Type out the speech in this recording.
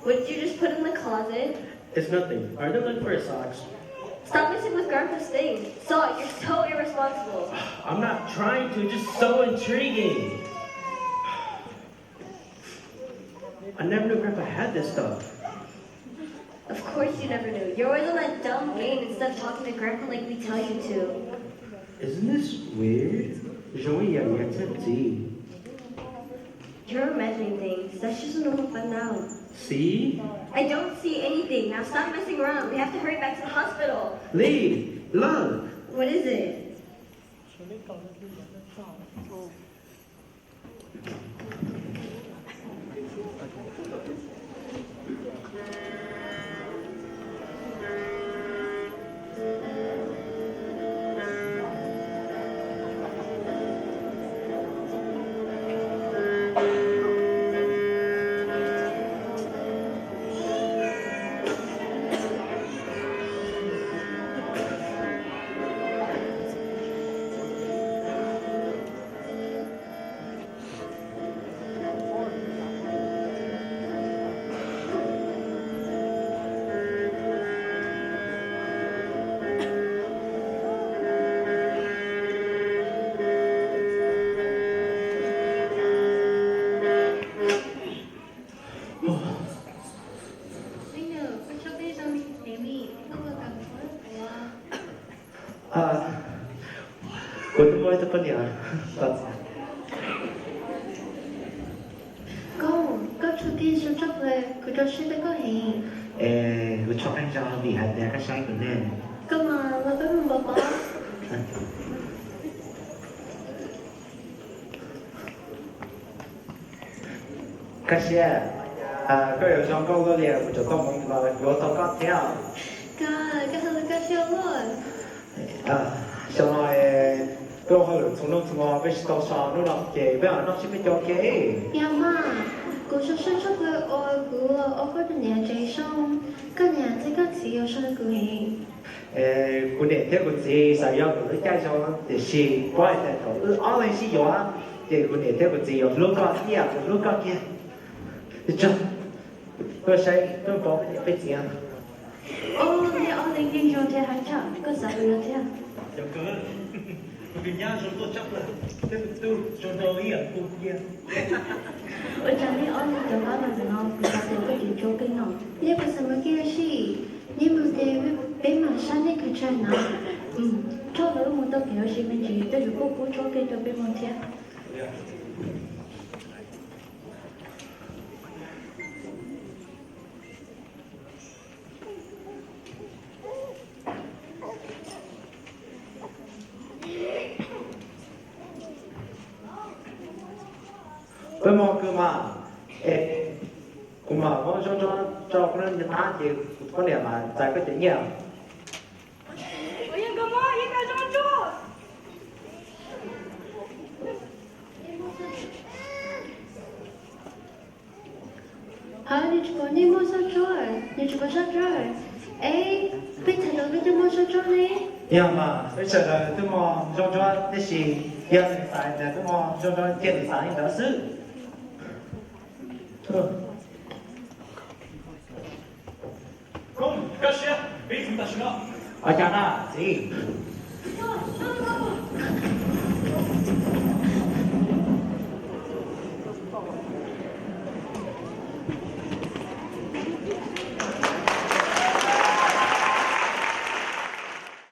What did you just put in the closet? It's nothing. I don't look for socks. Stop messing with Grandpa's things. Saw, you're so irresponsible. I'm not trying to, just so intriguing. I never knew Grandpa had this stuff. Of course you never knew. You're always on that dumb game instead of talking to Grandpa like we tell you to. Isn't this weird? You're imagining things. That's just a normal fun now. See? I don't see anything. Now stop messing around. We have to hurry back to the hospital. Lee, look. What is it? Good boy to put your Có chú tiên số chấp về, cứ cho xin tới có hiện. Tôi cho anh cho vì hạt đẻ các sai của nên. Cơ mà, là tới mình bỏ. Các xe, có有上高嗰啲就都冇話我到家聽。cái hơi cái siêu luôn. 上來都可能從到從我俾到上都落嘅，俾人落先俾咗嘅。呀媽，古時生出佢愛古啊，我嗰陣嘢最鬆，跟住即刻只有雙句氣。古年聽個字實有佢介紹嘅事，我係睇到，我哋是有啊，嘅古年聽個字有錄個啲啊，錄個嘅，你做，個誰都講俾字啊。哦，你我哋見咗隻係差，個實咗隻。有個。Vì nhà chúng tôi chắc là tôi cho tôi ý ở khu kia. Ở trong này ông cho nó là ngon, người ta sẽ có chuyện cho cái nọ. Nhưng mà sao mà kia gì? Nhưng mà cái bé mà sáng nay cái chuyện nào? Cho nó một tao kiểu gì mình chỉ tôi được cô cho cái cho bé một thế. Tôi mong cơ mà, cũng mà có cho con nhân tá thì có điểm mà giải quyết chuyện nhiều. Ôi yên cơ mà, yên cả cho cho. Hả, đi chụp đi mua sao rồi, đi chụp sao rồi. Ê, bây giờ đâu đi mua sao rồi đi. Nhưng mà bây giờ là tôi mong cho cái gì, giờ thì phải là tôi mong cho tiền thì phải đó sự. Kom, kanskje? Vi som tar Ở cha nó gì?